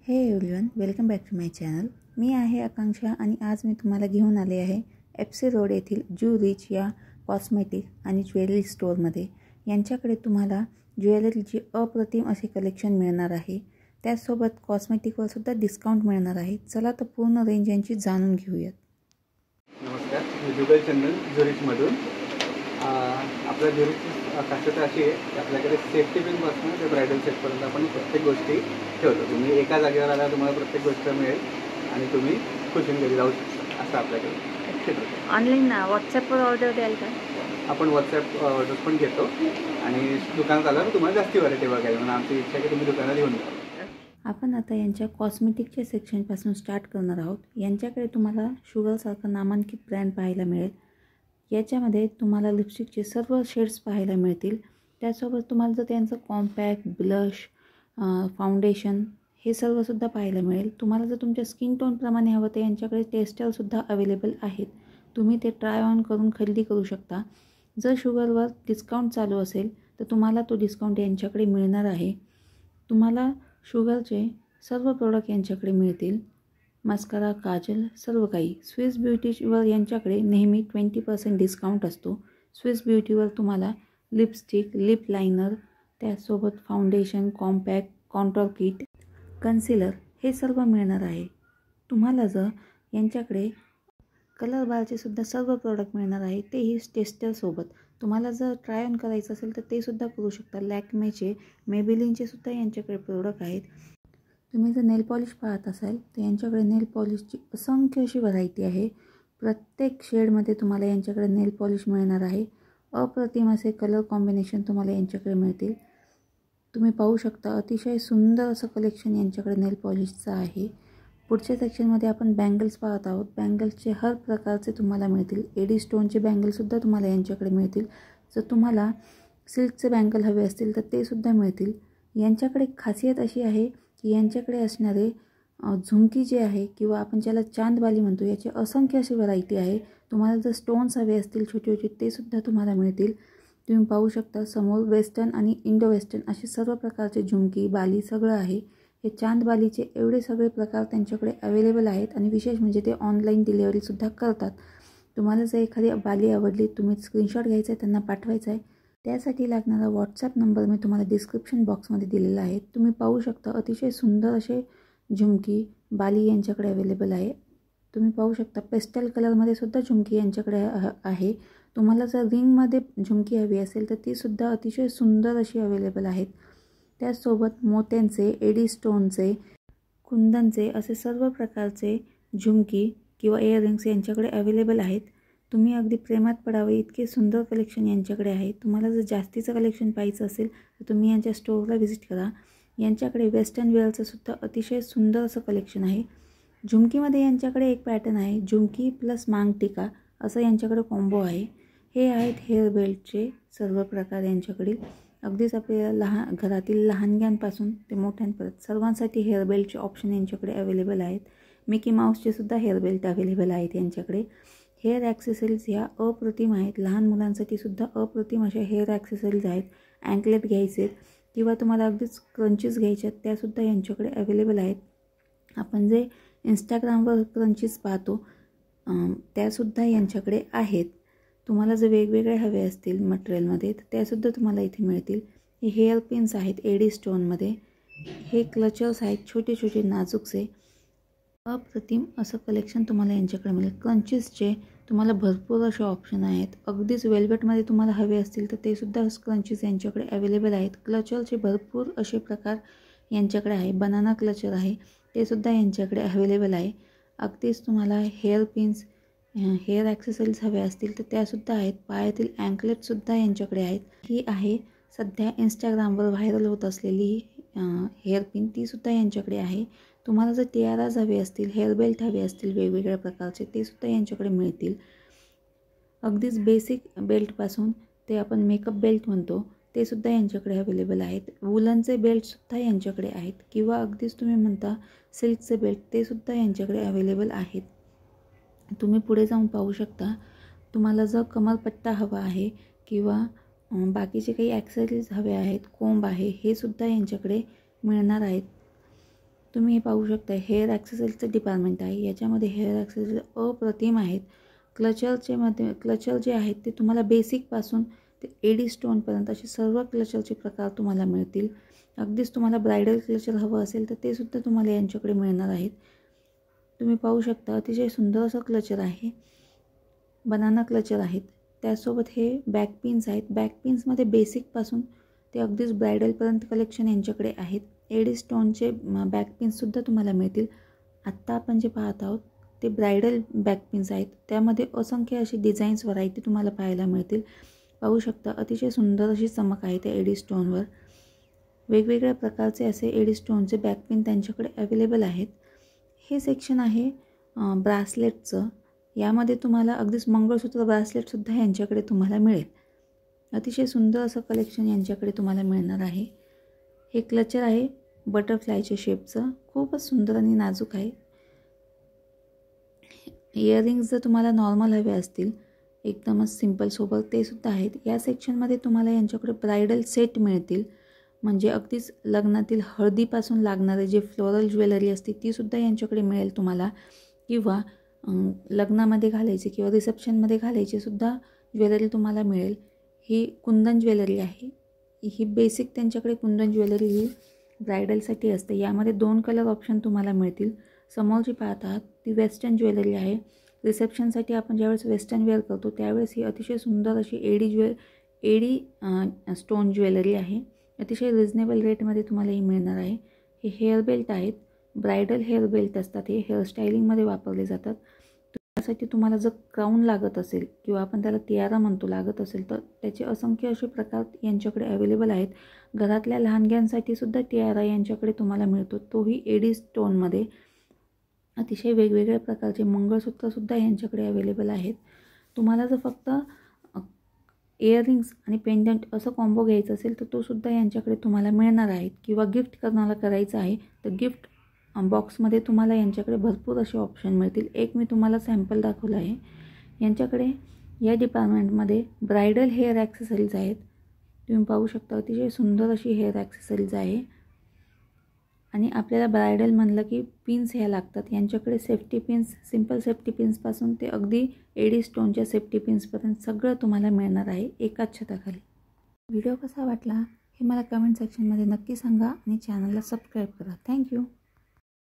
हे everyone, welcome back to my channel. मी आहे आकांक्षा आणि आज मी तुम्हाला घेऊन आले आहे FC रोड येथील जू रिच या कॉस्मेटिक आणि ज्वेलरी स्टोअरमध्ये। यांच्याकडे तुम्हाला ज्वेलरीची अप्रतिम असे कलेक्शन मिळणार आहे। त्यासोबत कॉस्मेटिकवर सुद्धा डिस्काउंट मिळणार आहे। चला तर पूर्ण रेंज यांची जाणून घेऊयात। नमस्कार, मी जुगल चंदन झुरिचमधून। आपल्या झुरिचची खासियत अशी आहे की आपल्याकडे सेफ्टी पिनपासून ते ब्रायडल सेटपर्यंत आपण प्रत्येक गोष्टी ठेवतो। तुम्ही एका जागेवर आला तुम्हाला प्रत्येक गोष्ट मिळेल आणि तुम्ही खुशीन घरी जाऊ शकता असं आपल्याकडे क्षेत्र। ऑनलाईन व्हॉट्सॲपवर ऑर्डर द्याल का? आपण व्हॉट्सॲप ऑर्डर्स पण घेतो आणि दुकानात आल्यावर तुम्हाला जास्ती व्हरायटी बघायला म्हणून आमची इच्छा आहे की तुम्ही दुकानात येऊन जा। आपण आता यांच्या कॉस्मेटिकच्या सेक्शनपासून स्टार्ट करणार आहोत। यांच्याकडे तुम्हाला शुगरसारखा नामांकित ब्रँड पाहायला मिळेल। याच्यामध्ये तुम्हाला लिपस्टिकचे सर्व शेड्स पाहायला मिळतील। त्यासोबत तुम्हाला जर त्यांचं कॉम्पॅक्ट, ब्लश, फाउंडेशन हे सर्वसुद्धा पाहायला मिळेल। तुम्हाला जर तुमच्या स्किन टोनप्रमाणे हवं तर यांच्याकडे टेस्टरसुद्धा अवेलेबल आहेत। तुम्ही ते ट्राय ऑन करून खरेदी करू शकता। जर शुगरवर डिस्काउंट चालू असेल तर तुम्हाला तो डिस्काउंट यांच्याकडे मिळणार आहे। तुम्हाला शुगरचे सर्व प्रोडक्ट यांच्याकडे मिळतील। मस्कारा, काजल, सर्व काही। स्विस ब्युटीवर यांच्याकडे नेहमी 20% डिस्काउंट असतो। स्विस ब्युटीवर तुम्हाला लिपस्टिक, लिप लायनर, त्यासोबत foundation, compact, contour kit, concealer हे सर्व मिळणार आहे। तुम्हाला जर यांच्याकडे कलर बारचे सुद्धा सर्व प्रोडक्ट मिळणार आहे, तेही टेस्टरसोबत। तुम्हाला जर ट्राय ऑन करायचं असेल तर ते सुद्धा करू शकता। लॅक्मेचे, मेबेलिनचे सुद्धा यांच्याकडे प्रोडक्ट आहेत। तुम्ही जर नेल पॉलिश पाहत असाल तर यांच्याकडे नेल पॉलिशची असंख्य अशी व्हरायटी आहे। प्रत्येक शेडमध्ये तुम्हाला यांच्याकडे नेल पॉलिश मिळणार आहे। अप्रतिम असे कलर कॉम्बिनेशन तुम्हाला यांच्याकडे मिळतील। तुम्ही पाहू शकता अतिशय सुंदर असं कलेक्शन यांच्याकडे नेल पॉलिशचं आहे। पुढच्या सेक्शनमध्ये आपण बँगल्स पाहत आहोत। बँगल्सचे हर प्रकारचे तुम्हाला मिळतील। एडी स्टोनचे बँगलसुद्धा तुम्हाला यांच्याकडे मिळतील। जर तुम्हाला सिल्कचे बँगल हवे असतील तर ते सुद्धा मिळतील। यांच्याकडे खासियत अशी आहे की यांच्याकडे असणारे झुमकी जे आहे किंवा आपण ज्याला चांदबाली म्हणतो याची असंख्य अशी व्हरायटी आहे। तुम्हाला जर स्टोन्स हवे असतील छोटे छोटे ते सुद्धा तुम्हाला मिळतील। तुम्ही पाहू शकता समोर वेस्टर्न आणि इंडो वेस्टर्न असे सर्व प्रकारचे झुमकी, बाली सगळं आहे। हे चांदबालीचे एवढे सगळे प्रकार त्यांच्याकडे अवेलेबल आहेत आणि विशेष म्हणजे ते ऑनलाईन डिलिव्हरीसुद्धा करतात। तुम्हाला जर एखादी बाली आवडली तुम्ही स्क्रीनशॉट घ्यायचा आहे, त्यांना पाठवायचा आहे। त्यासाठी लागणारा व्हॉट्सॲप नंबर मी तुम्हाला डिस्क्रिप्शन बॉक्समध्ये दिलेला आहे। तुम्ही पाहू शकता अतिशय सुंदर असे झुमकी, बाली यांच्याकडे अवेलेबल आहे। तुम्ही पाहू शकता पेस्टल कलरमध्ये सुद्धा झुमकी यांच्याकडे आहे। तुम्हाला जर रिंगमध्ये झुमकी हवी असेल तर ती सुद्धा अतिशय सुंदर अशी अवेलेबल आहेत। त्याचसोबत मोत्यांचे, एडी स्टोनचे, कुंदनचे असे सर्व प्रकारचे झुमकी किंवा इयरिंग्स यांच्याकडे अवेलेबल आहेत। तुम्ही अगदी प्रेमात पडावे इतके सुंदर कलेक्शन यांच्याकडे आहे। तुम्हाला जर जास्तीचं कलेक्शन पाहिजे असेल तर तुम्ही यांच्या स्टोअरला व्हिजिट करा। यांच्याकडे वेस्टर्न वेअरचं सुद्धा अतिशय सुंदर असं कलेक्शन आहे। झुमकीमध्ये यांच्याकडे एक पॅटर्न आहे, झुमकी प्लस मांग टिका असं यांच्याकडे कॉम्बो आहे। हे आहेत हेअर बेल्टचे सर्व प्रकार यांच्याकडील। अगदीच आपल्या घरातील लहानग्यांपासून ते मोठ्यांपर्यंत सर्वांसाठी हेअर बेल्टचे ऑप्शन यांच्याकडे अवेलेबल आहेत। मिकी माऊसचे सुद्धा हेअर बेल्ट अवेलेबल आहेत यांच्याकडे। हेअर ॲक्सेसरीज ह्या अप्रतिम आहेत। लहान मुलांसाठी सुद्धा अप्रतिम अशा हेअर ॲक्सेसरीज आहेत। अँकलेट घ्यायचे किंवा तुम्हाला अगदीच क्रंचीज घ्यायच्यात त्यासुद्धा यांच्याकडे अवेलेबल आहेत। आपण जे इंस्टाग्रामवर क्रंचीज पाहतो त्यासुद्धा यांच्याकडे आहेत। तुम्हाला जर वेगवेगळे हवे असतील मटेरियलमध्ये तर त्यासुद्धा तुम्हाला इथे मिळतील। हे हेअर पिन्स आहेत एडी स्टोनमध्ये। हे क्लचर्स आहेत छोटे छोटे नाजूकसे। अप्रतिम असं कलेक्शन तुम्हाला यांच्याकडे मिळेल। क्रंचीजचे तुम्हाला भरपूर असे ऑप्शन आहेत। अगदीच वेल्वेटमध्ये तुम्हाला हवे असतील तर ते सुद्धा क्रंचीज यांच्याकडे अवेलेबल आहेत। क्लचरचे भरपूर असे प्रकार यांच्याकडे आहे। बनाना क्लचर आहे ते सुद्धा यांच्याकडे अवेलेबल आहे। अगदीच तुम्हाला हेअर पिन्स, हेअर ॲक्सेसरीज हवे असतील तर त्यासुद्धा आहेत। पायातील अँकलेटसुद्धा यांच्याकडे आहेत। ही आहे सध्या इंस्टाग्रामवर व्हायरल होत असलेली हेअर पिन, तीसुद्धा यांच्याकडे आहे। तुम्हाला जर टियाराज हवे असतील, हेअर बेल्ट हवे असतील वेगवेगळ्या प्रकारचे ते सुद्धा यांच्याकडे मिळतील। अगदीच बेसिक बेल्टपासून ते आपण मेकअप बेल्ट म्हणतो ते सुद्धा यांच्याकडे अवेलेबल आहेत। वुलनचे बेल्टसुद्धा यांच्याकडे आहेत किंवा अगदीच तुम्ही म्हणता सिल्कचे बेल्ट ते सुद्धा यांच्याकडे अवेलेबल आहेत। तुम्ही पुढे जाऊन पाहू शकता। तुम्हाला जर कमरपट्टा हवा आहे किंवा बाकीचे काही ॲक्सेसरीज हवे आहेत, कोंब आहे, हे सुद्धा यांच्याकडे मिळणार आहेत। तुम्ही हे पाहू शकता, हेअर ॲक्सेसरीचं डिपार्टमेंट आहे. याच्यामध्ये हेअर ॲक्सेसरी अप्रतिम आहेत. क्लचर जे आहेत ते तुम्हाला बेसिकपासून ते एडी स्टोनपर्यंत असे सर्व क्लचरचे प्रकार तुम्हाला मिळतील. अगदीच तुम्हाला ब्रायडल क्लचर हवं असेल तर ते सुद्धा तुम्हाला यांच्याकडे मिळणार आहेत. तुम्ही पाहू शकता, अतिशय सुंदर असं क्लचर आहे. बनाना क्लचर आहेत. त्यासोबत हे बॅक पिन्स आहेत. बॅक पिन्समध्ये बेसिकपासून ते अगदीच ब्रायडलपर्यंत कलेक्शन यांच्याकडे आहेत. एडी स्टोनचे बॅक पिन्ससुद्धा तुम्हाला मिळतील. आत्ता आपण जे पाहत आहोत ते ब्रायडल बॅक पिन्स आहेत. त्यामध्ये असंख्य अशी डिझाईन्स व्हरायटी तुम्हाला पाहायला मिळतील. पाहू शकता, अतिशय सुंदर अशी चमक आहे त्या एडी स्टोनवर. वेगवेगळ्या प्रकारचे असे एडी स्टोनचे बॅक पिन त्यांच्याकडे अवेलेबल आहेत. हे सेक्शन आहे ब्रासलेटचं. यामध्ये तुम्हाला अगदीच मंगळसूत्र ब्रासलेटसुद्धा यांच्याकडे तुम्हाला मिळेल. अतिशय सुंदर असं कलेक्शन यांच्याकडे तुम्हाला मिळणार आहे. हे क्लचर आहे बटरफ्लायच्या शेपचं, खूपच सुंदर आणि नाजूक आहे. इयरिंग्स जर तुम्हाला नॉर्मल हवे असतील एकदमच सिंपल सोबत ते सुद्धा आहेत. या सेक्शनमध्ये तुम्हाला यांच्याकडे ब्रायडल सेट मिळतील. म्हणजे अगदीच लग्नातील हळदीपासून लागणारे जे फ्लोरल ज्वेलरी असते तीसुद्धा यांच्याकडे मिळेल तुम्हाला. किंवा लग्नामध्ये घालायची किंवा रिसेप्शनमध्ये घालायची सुद्धा ज्वेलरी तुम्हाला मिळेल. ही कुंदन ज्वेलरी आहे. ही बेसिक त्यांच्याकडे कुंदन ज्वेलरी ही ब्रायडलसाठी असते. यामध्ये 2 कलर ऑप्शन तुम्हाला मिळतील. समोर जी पाहत आहात ती वेस्टर्न ज्वेलरी आहे. रिसेप्शनसाठी आपण ज्यावेळेस वेस्टर्न वेअर करतो त्यावेळेस ही अतिशय सुंदर अशी एडी स्टोन ज्वेलरी आहे. अतिशय रिजनेबल रेटमध्ये तुम्हाला ही मिळणार आहे. हे हेअर बेल्ट आहेत. ब्रायडल हेअर बेल्ट असतात. हे हेअरस्टायलिंगमध्ये वापरले जातात. त्यासाठी तुम्हाला जर क्राऊन लागत असेल किंवा आपण त्याला तियारा म्हणतो लागत असेल तर त्याचे असंख्य असे प्रकार यांच्याकडे अवेलेबल आहेत. घरातल्या लहानग्यांसाठी सुद्धा तियारा यांच्याकडे तुम्हाला मिळतो, तोही एडी स्टोनमध्ये. अतिशय वेगवेगळ्या प्रकारचे मंगळसूत्रसुद्धा यांच्याकडे अवेलेबल आहेत. तुम्हाला जर फक्त इयरिंग्स आणि पेंडंट असं कॉम्बो घ्यायचं असेल तर तो सुद्धा यांच्याकडे तुम्हाला मिळणार आहे. किंवा गिफ्ट करण्याला करायचं आहे तर गिफ्ट बॉक्समध्ये तुम्हाला यांच्याकडे भरपूर असे ऑप्शन मिळतील. एक मी तुम्हाला सॅम्पल दाखवलं आहे. यांच्याकडे या डिपार्टमेंटमध्ये ब्रायडल हेअर ॲक्सेसरीज आहेत. तुम्ही पाहू शकता, अतिशय सुंदर अशी हेअर ॲक्सेसरीज आहे. आणि आपल्याला ब्रायडल म्हणलं की पिन्स ह्या लागतात. यांच्याकडे सेफ्टी पिन्स, सिंपल सेफ्टी पिन्सपासून ते अगदी एडी स्टोनच्या सेफ्टी पिन्सपर्यंत सगळं तुम्हाला मिळणार आहे एकाच छताखाली. व्हिडिओ कसा वाटला हे मला कमेंट सेक्शनमध्ये नक्की सांगा आणि चॅनलला सबस्क्राईब करा. थँक्यू.